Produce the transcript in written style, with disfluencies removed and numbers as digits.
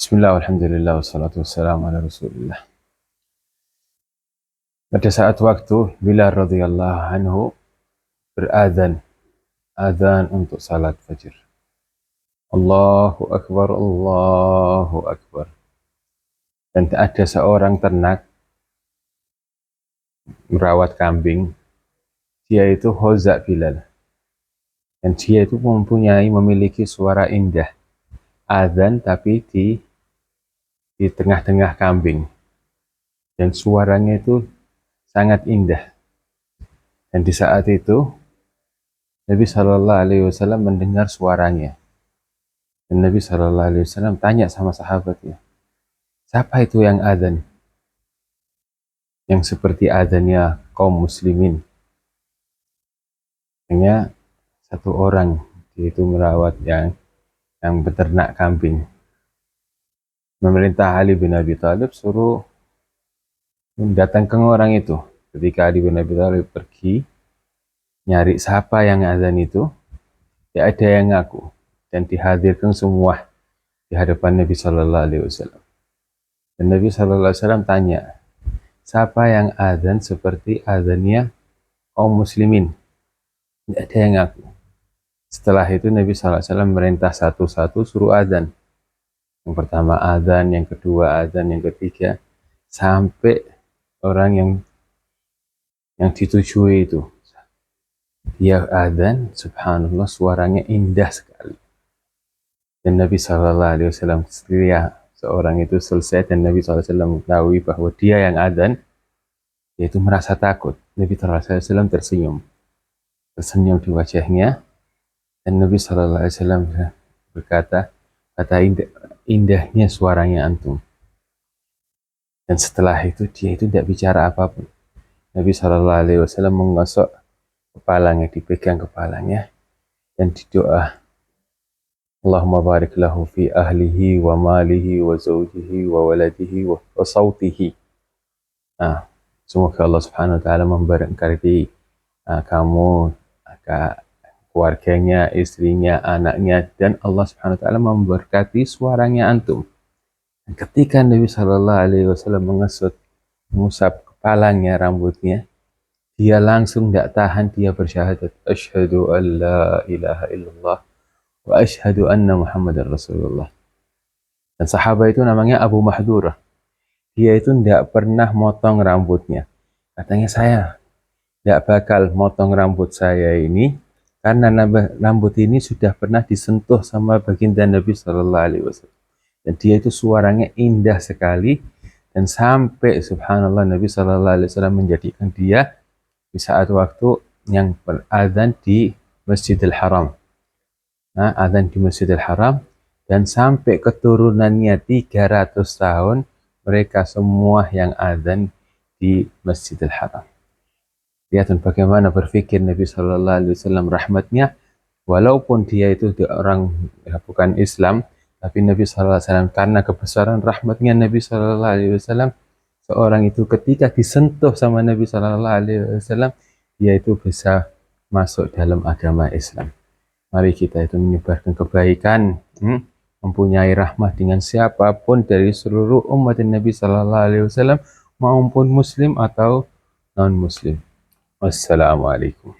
Bismillah, alhamdulillah, wassalatu wassalamu ala rasulillah. Pada saat waktu Bilal radhiyallahu anhu berazan, azan untuk salat fajr. Allahu Akbar, Allahu Akbar. Dan tak ada seorang ternak merawat kambing, dia itu hozak Bilal. Dan dia itu memiliki suara indah. Azan tapi di tengah-tengah kambing. Dan suaranya itu sangat indah. Dan di saat itu Nabi Shallallahu Alaihi Wasallam mendengar suaranya. Dan Nabi Shallallahu Alaihi Wasallam tanya sama sahabatnya, siapa itu yang azan? Yang seperti azannya kaum muslimin. Hanya satu orang, yaitu merawat yang beternak kambing. Memerintah Ali bin Abi Thalib suruh mendatangkan orang itu. Ketika Ali bin Abi Thalib pergi nyari siapa yang azan itu, tidak ada yang ngaku, dan dihadirkan semua di hadapan Nabi Shallallahu Alaihi Wasallam. Dan Nabi Shallallahu Alaihi Wasallam tanya, siapa yang azan seperti azannya kaum muslimin? Tidak ada yang ngaku. Setelah itu Nabi Shallallahu Alaihi Wasallam merintah satu-satu suruh azan. Yang pertama azan, yang kedua azan, yang ketiga, sampai orang yang ditujui itu dia azan, subhanallah, suaranya indah sekali. Dan Nabi Shallallahu Alaihi Wasallam ketika seorang itu selesai dan Nabi Shallallahu Alaihi Wasallam mengetahui bahwa dia yang azan, dia itu merasa takut. Nabi Shallallahu Alaihi Wasallam tersenyum di wajahnya, dan Nabi Shallallahu Alaihi Wasallam berkata, kata indahnya suaranya antum. Dan setelah itu dia itu tidak bicara apapun. Nabi Shallallahu Alaihi Wasallam menggosok kepalanya, dipegang kepalanya, dan didoa, Allahumma barik lahu fi ahlihi wa malihi wa zawjihi wa waladihi wa sawtihi. Semoga Allah Subhanahu wa taala memberkati kamu, keluarganya, istrinya, anaknya, dan Allah Subhanahu wa taala memberkati suaranya antum. Dan ketika Nabi Shallallahu Alaihi Wasallam mengusap kepalanya, rambutnya, dia langsung tidak tahan, dia bersyahadat, asyhadu an la ilaha illallah wa asyhadu anna Muhammadar Rasulullah. Dan sahabat itu namanya Abu Mahdurah. Dia itu tidak pernah motong rambutnya. Katanya, saya tidak bakal motong rambut saya ini karena rambut ini sudah pernah disentuh sama baginda Nabi Shallallahu Alaihi Wasallam. Dan dia itu suaranya indah sekali, dan sampai subhanallah Nabi Shallallahu Alaihi Wasallam menjadikan dia di saat waktu yang berazan di Masjidil Haram. Azan di Masjidil Haram, dan sampai keturunannya 300 tahun mereka semua yang azan di Masjidil Haram. Lihat bagaimana berpikir Nabi Shallallahu Alaihi Wasallam, rahmatnya, walaupun dia itu orang bukan Islam, tapi Nabi Shallallahu Alaihi Wasallam karena kebesaran rahmatnya Nabi Shallallahu Alaihi Wasallam, seorang itu ketika disentuh sama Nabi Shallallahu Alaihi Wasallam, dia itu bisa masuk dalam agama Islam. Mari kita itu menyebarkan kebaikan, mempunyai rahmah dengan siapapun dari seluruh umat Nabi Shallallahu Alaihi Wasallam, maupun Muslim atau non Muslim. Wassalamualaikum.